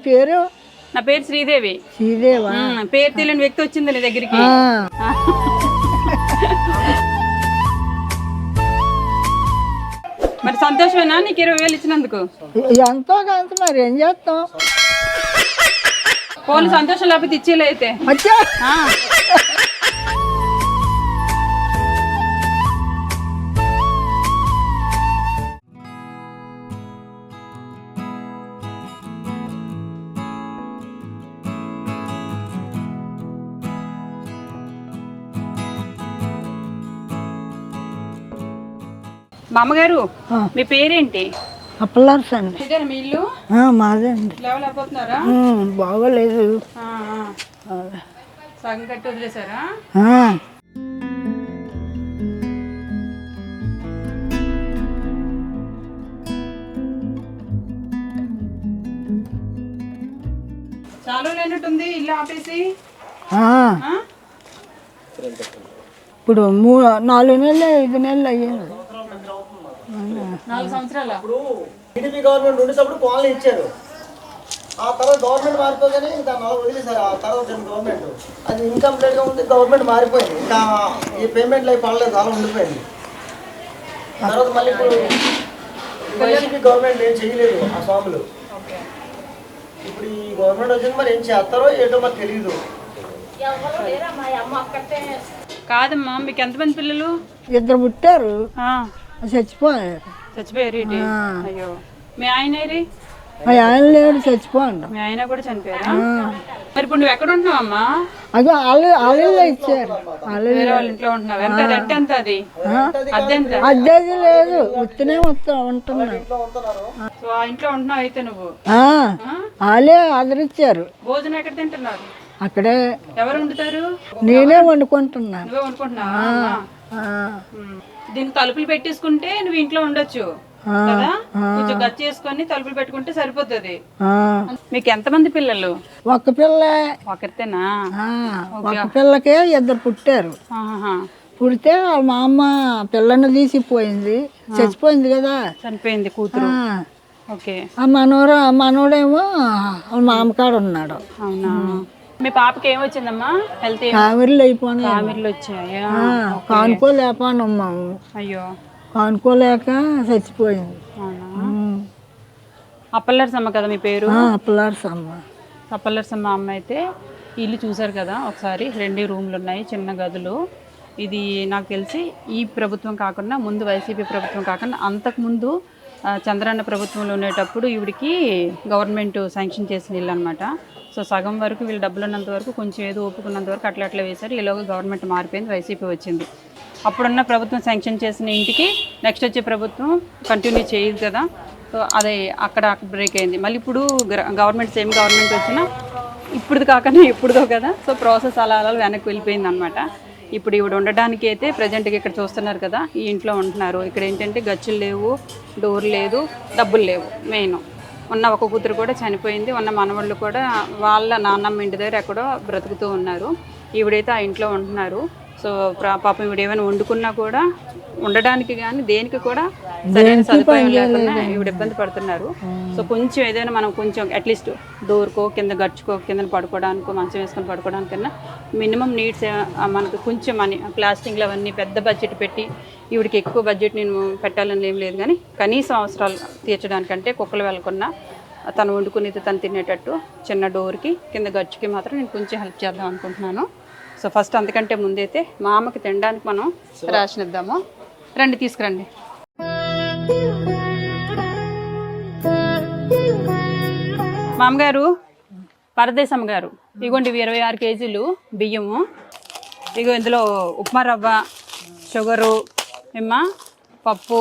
పేరు? నా పేరు శ్రీదేవి. శ్రీదేవా? పేరు తెలియని వ్యక్తి వచ్చింది నీ దగ్గరికి. మరి సంతోషమేనా నీకు 20,000 ఇచ్చినందుకు? ఎంతో కాంత మరి ఏం చేస్తాం. పోనీ సంతోషం లేకపోతే ఇచ్చేలే అయితే. వచ్చా మా అమ్మగారు మీ పేరేంటి? అప్పలార్స్ అండి. ఇదేనా మీ ఇల్లు? మాదే అండి. లేవలేకపోతున్నారా? బాగోలేదు. సగం కట్టి వదిలేసారా? చాలా లేనట్టుంది ఇల్లు ఆపేసి. ఇప్పుడు 4 నెలలు 5 నెలలు అయ్యారు. 4 సంవత్సరాల టీడీపీ గవర్నమెంట్ ఉండేటప్పుడు కాలనీ ఇచ్చారు. ఆ తర్వాత గవర్నమెంట్ మారిపోగానే ఇంకా 4 వదిలేసారు. ఆ తర్వాత గవర్నమెంట్ అది ఇన్కంప్లీట్గా ఉంది. గవర్నమెంట్ మారిపోయింది. ఇంకా ఈ పేమెంట్లు అవి పడలేదు, అలా ఉండిపోయింది. తర్వాత మళ్ళీ ఇప్పుడు వైసీపీ గవర్నమెంట్ ఏం చేయలేదు ఆ స్వాములు. ఇప్పుడు ఈ గవర్నమెంట్ వచ్చింది, మరి ఏం చేస్తారో ఏంటో మరి తెలియదు. కాదమ్మా, మీకు ఎంతమంది పిల్లలు? 2 పుట్టారు, చచ్చిపోయారు. అయ్యో, మీ ఆయన ఆయన లేడు, చచ్చిపోండి. మీ ఆయన కూడా చనిపోయారా? మరి ఇప్పుడు నువ్వు ఎక్కడ ఉంటున్నావమ్మా? అదో వాళ్ళు ఇచ్చారు. వేరే వాళ్ళ ఇంట్లో ఉంటున్నావు. ఎంత రెంట్ ఎంత? అది అద్దె ఎంత? అద్దెది లేదు, ఉత్తనే ఉంటున్నాను. సో ఆ ఇంట్లో ఉంటున్నావు అయితే నువ్వు? వాళ్ళే ఆదరించారు. భోజనం ఎక్కడ తింటున్నారు? అక్కడే. ఎవరు వండుతారు? నేనే వండుకుంటున్నాను. నువ్వే వండుకుంటున్నావా? దీనికి తలుపులు పెట్టేసుకుంటే నువ్వు ఇంట్లో ఉండొచ్చు కదా. కొంచెం గచ్చి చేసుకొని తలుపులు పెట్టుకుంటే సరిపోతుంది. మీకు ఎంతమంది పిల్లలు? ఒక్క పిల్ల. ఒకరితేనా? ఒక పిల్లకే 2 పుట్టారు. పుడితే మా అమ్మ పిల్లని తీసిపోయింది, చచ్చిపోయింది కదా. చనిపోయింది కూతురు. ఓకే. ఆ మనోడేమో మా అమ్మకాడు ఉన్నాడు. అవునా? మీ పాపకి ఏమొచ్చిందమ్మా? హెల్త్ కావిర్లు అయిపోయినాయి. కావిర్లు వచ్చాయా? కానుకోలేకపోయామ్మా. అయ్యో, కానుకోలేక చచ్చిపోయింది. అప్పల్లర్సమ్మ కదా మీ పేరు? అప్పలార్సమ్మ. అప్పల్లర్సమ్మ అమ్మ అయితే ఇల్లు చూసారు కదా ఒకసారి. 2 రూమ్లు ఉన్నాయి, చిన్న గదులు. ఇది నాకు తెలిసి ఈ ప్రభుత్వం కాకుండా ముందు వైసీపీ ప్రభుత్వం కాకుండా అంతకుముందు చంద్రన్న ప్రభుత్వంలో ఉండేటప్పుడు ఈవిడికి గవర్నమెంట్ శాంక్షన్ చేసిన ఇల్లు అనమాట. సో సగం వరకు వీళ్ళు డబ్బులు ఉన్నంత వరకు కొంచెం ఏదో ఒప్పుకున్నంత వరకు అట్లా వేశారు. ఈలోగా గవర్నమెంట్ మారిపోయింది, వైసీపీ వచ్చింది. అప్పుడున్న ప్రభుత్వం శాంక్షన్ చేసిన ఇంటికి నెక్స్ట్ వచ్చే ప్రభుత్వం కంటిన్యూ చేయదు కదా. సో అదే అక్కడ బ్రేక్ అయింది. మళ్ళీ ఇప్పుడు గవర్నమెంట్ సేమ్ గవర్నమెంట్ వచ్చినా ఇప్పుడు కాకుండా ఎప్పుడుదో కదా. సో ప్రాసెస్ అలా వెనక్కి వెళ్ళిపోయింది అనమాట. ఇప్పుడు ఇవిడ ఉండడానికి అయితే ప్రజెంట్గా ఇక్కడ చూస్తున్నారు కదా, ఈ ఇంట్లో ఉంటున్నారు. ఇక్కడ ఏంటంటే గచ్చులు లేవు, డోర్ లేదు, డబ్బులు లేవు. మెయిన్ ఉన్న ఒక కూతురు కూడా చనిపోయింది. ఉన్న మనవాళ్ళు కూడా వాళ్ళ నాన్నమ్మ ఇంటి దగ్గర ఎక్కడో బ్రతుకుతూ ఉన్నారు. ఈవిడైతే ఆ ఇంట్లో ఉంటున్నారు. సో పాపం ఈవిడ ఏమైనా వండుకున్నా కూడా ఉండడానికి కానీ దేనికి కూడా సరైన సదుపాయం లేకుండా ఈవిడ ఇబ్బంది పడుతున్నారు. సో కొంచెం ఏదైనా మనం కొంచెం అట్లీస్ట్ డోర్కో కింద గడుచుకో కింద పడుకోవడానికో మంచం వేసుకొని పడుకోవడానికన్నా మినిమం నీడ్స్ మనకు కొంచెం మనీ ప్లాస్టింగ్లు అవన్నీ పెద్ద బడ్జెట్ పెట్టి ఈవిడికి ఎక్కువ బడ్జెట్ నేను పెట్టాలని ఏం లేదు, కానీ కనీసం అవసరాలు తీర్చడానికంటే కుక్కలు వెళ్ళకున్నా తను వండుకునేది తను తినేటట్టు చిన్న డోర్కి కింద గచ్చుకి మాత్రం నేను కొంచెం హెల్ప్ చేద్దాం అనుకుంటున్నాను. సో ఫస్ట్ అంతకంటే ముందైతే మా అమ్మకి తినడానికి మనం రేషన్ ఇద్దాము. రండి, తీసుకురండి. మామగారు, పరదేశమ్మ గారు, ఇగోండి 26 కేజీలు బియ్యము. ఇగో ఇందులో ఉప్మా రవ్వ, షుగరు, పప్పు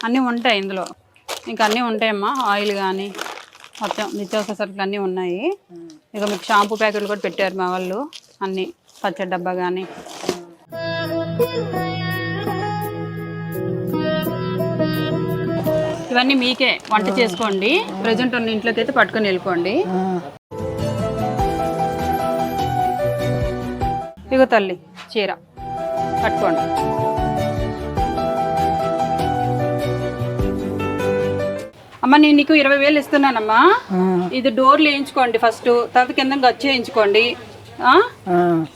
అన్నీ ఉంటాయి ఇందులో. ఇంకా అన్నీ ఉంటాయమ్మా, ఆయిల్ కానీ మొత్తం నిత్యావసర సరుకులు అన్నీ ఉన్నాయి. ఇక మీకు షాంపూ ప్యాకెట్లు కూడా పెట్టారు మా వాళ్ళు, అన్నీ పచ్చడి డబ్బా కానీ. ఇవన్నీ మీకే వంట చేసుకోండి. ప్రజెంట్ ఉన్న ఇంట్లోకి అయితే పట్టుకొని వెళ్ళిపోండి. ఇగో తల్లి చీర కట్టుకోండి. అమ్మ నేను నీకు 20,000 ఇస్తున్నానమ్మా. ఇది డోర్లు వేయించుకోండి ఫస్ట్, తర్వాత కింద గచ్చు వేయించుకోండి.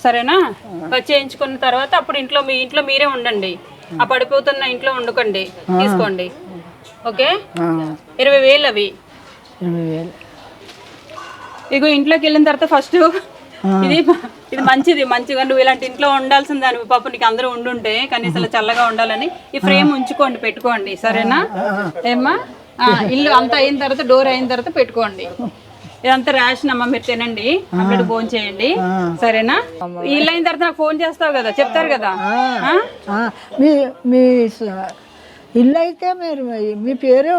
సరేనా? గచ్చు వేయించుకున్న తర్వాత అప్పుడు మీ ఇంట్లో మీరే ఉండండి. ఆ పడిపోతున్న ఇంట్లో ఉండకండి, తీసుకోండి. ఓకే, 20,000 అవి. 20,000. ఇగో ఇంట్లోకి వెళ్ళిన తర్వాత ఫస్ట్ ఇది మంచిగా నువ్వు ఇలాంటి ఇంట్లో ఉండాల్సిన దాని పాప, నీకు అందరూ ఉండుంటే కనీసం చల్లగా ఉండాలని ఈ ఫ్రేమ్ ఉంచుకోండి, పెట్టుకోండి. సరేనా ఏమ్మా? ఇల్లు అంతా అయిన తర్వాత, డోర్ అయిన తర్వాత పెట్టుకోండి. ఇదంతా రేషన్ అమ్మ, మీరు తినండి, అప్పుడు ఫోన్ చేయండి. సరేనా? ఇల్లు అయిన తర్వాత నాకు ఫోన్ చేస్తావు కదా, చెప్తారు కదా. మీ ఇల్లు అయితే మీరు, మీ పేరు?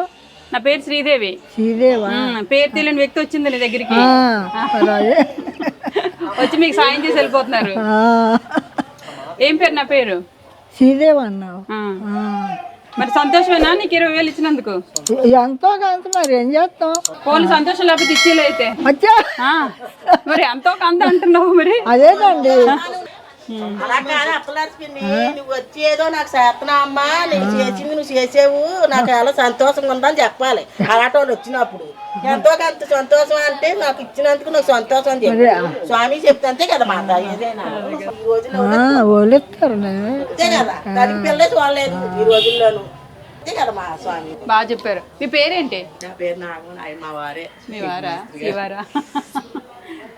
నా పేరు శ్రీదేవి. శ్రీదేవా? పేరు తెలియని వ్యక్తి వచ్చింది నీ దగ్గరికి, వచ్చి మీకు సాయం చేసి వెళ్ళిపోతున్నారు. ఏం పేరు? నా పేరు శ్రీదేవి అన్నావు. మరి సంతోషమేనా నీకు 20,000 ఇచ్చినందుకు? ఎంతో కొంత మరి ఏం చేస్తాం. పోనీ సంతోషం లేకపోతే ఇచ్చేలే అయితే. మరి ఎంతో కొంత అంటున్నావు మరి. అదేనండి. అలా కాదు అప్పలక్ష్మి, నువ్వు వచ్చేదో నాకు చేస్తున్నా అమ్మా, నీకు చేసింది నువ్వు చేసేవు, నాకు ఎలా సంతోషంగా ఉందని చెప్పాలి. అలాంటి వాళ్ళు వచ్చినప్పుడు ఎంతో కొంత సంతోషం అంటే నాకు ఇచ్చినందుకు నాకు సంతోషం అని చెప్పి స్వామి చెప్తే అంతే కదా మాట. ఏదైనా ఈ రోజుల్లో అంతే కదా, దానికి పిల్లలే చూడలేదు ఈ రోజుల్లోనూ. అంతే కదా మా స్వామి. బాగా చెప్పారు. మీ పేరేంటి? నా పేరు నాగ, ఆయన మా వారే. మీ వారా? మీ వారా?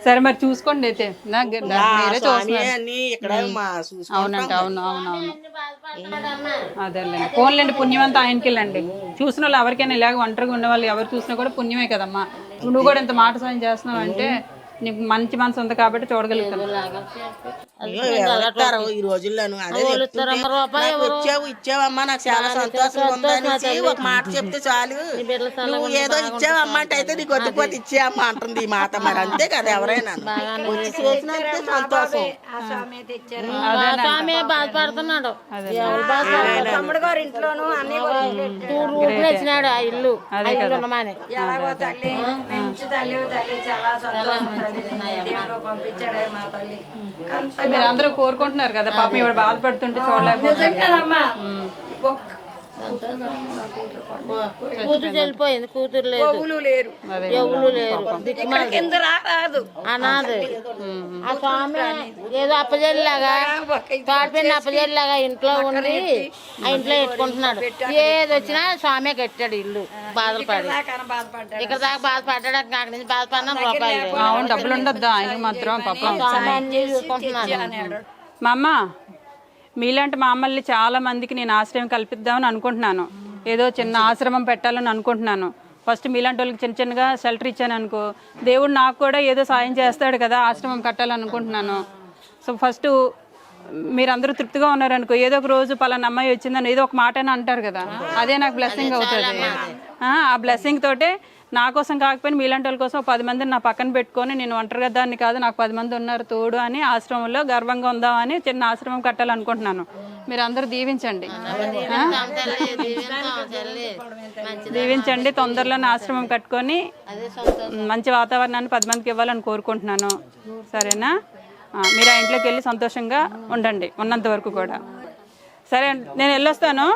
సరే మరి చూసుకోండి అయితే. అవునంట. అవును. అదేలేండి, ఫోన్లేండి, పుణ్యమంతా ఆయనకి వెళ్ళండి. చూసిన వాళ్ళు ఎవరికైనా ఇలాగ ఒంటరిగా ఉన్న వాళ్ళు ఎవరు చూసినా కూడా పుణ్యమే కదమ్మా. నువ్వు కూడా ఇంత మాట సాయం చేస్తున్నావు అంటే నీకు మంచి మనసు ఉంది కాబట్టి చూడగలుగుతాను. ఈ రోజుల్లోనూ అదే వచ్చావు ఇచ్చావమ్మా, నాకు చాలా సంతోషంగా ఉందని ఒక మాట చెప్తే చాలు. నువ్వు ఏదో ఇచ్చావమ్మా అంటే అయితే నీకు వద్దుపోతే ఇచ్చేయమ్మా అంటుంది ఈ మాట. మరి అంతే కదా, ఎవరైనా వచ్చి చేసినందుకే సంతోషం. బాధపడుతున్నాడు తమ్ముడు గారు ఇంట్లోనూ అన్ని వచ్చినాడు ఆ ఇల్లు ఉండమని. మీరు అందరూ కోరుకుంటున్నారు కదా పాపం, ఇవాళ బాధపడుతుంటే చూడలేకపోతున్నా. కూతురు చనిపోయింది, కూతురు లేదు, ఎవరు లేరు, అనాథ. ఆ స్వామి ఏదో అప్పజల్లాగా, తోటపిన్న అప్పజల్లాగా ఇంట్లో ఉండి ఆ ఇంట్లో పెట్టుకుంటున్నాడు. ఏది వచ్చినా స్వామి కట్టాడు ఇల్లు. బాధలు పడి ఇక్కడ దాకా బాధపడ్డాడు, అక్కడి నుంచి బాధపడినా రూపాయలు. అవును, డబ్బులు ఉండొద్దా ఆయన మాత్రం పాపం. స్వామి అన్ని చూసుకుంటున్నాడు. మా అమ్మ, మీలాంటి మా అమ్మల్ని చాలా మందికి నేను ఆశ్రయం కల్పిద్దామని అనుకుంటున్నాను. ఏదో చిన్న ఆశ్రమం పెట్టాలని అనుకుంటున్నాను. ఫస్ట్ మీలాంటి వాళ్ళకి చిన్నగా షెల్టర్ ఇచ్చాను అనుకో, దేవుడు నాకు కూడా ఏదో సాయం చేస్తాడు కదా, ఆశ్రమం కట్టాలని అనుకుంటున్నాను. సో ఫస్ట్ మీరందరూ తృప్తిగా ఉన్నారనుకో, ఏదో ఒక రోజు పలానా అమ్మాయి వచ్చిందని ఏదో ఒక మాట అంటారు కదా, అదే నాకు బ్లెస్సింగ్ అవుతుంది. ఆ బ్లెస్సింగ్ తోటే నా కోసం కాకపోయినా మీలాంటి వాళ్ళ కోసం 10 మందిని నా పక్కన పెట్టుకొని, నేను ఒంటరిగా దాన్ని కాదు, నాకు 10 మంది ఉన్నారు తోడు అని ఆశ్రమంలో గర్వంగా ఉందామని చిన్న ఆశ్రమం కట్టాలనుకుంటున్నాను. మీరు అందరూ దీవించండి, దీవించండి. తొందరలోనే ఆశ్రమం కట్టుకొని మంచి వాతావరణాన్ని 10 మందికి ఇవ్వాలని కోరుకుంటున్నాను. సరేనా? మీరు ఆ ఇంట్లోకి వెళ్ళి సంతోషంగా ఉండండి ఉన్నంత వరకు కూడా. సరే, నేను వెళ్ళొస్తాను.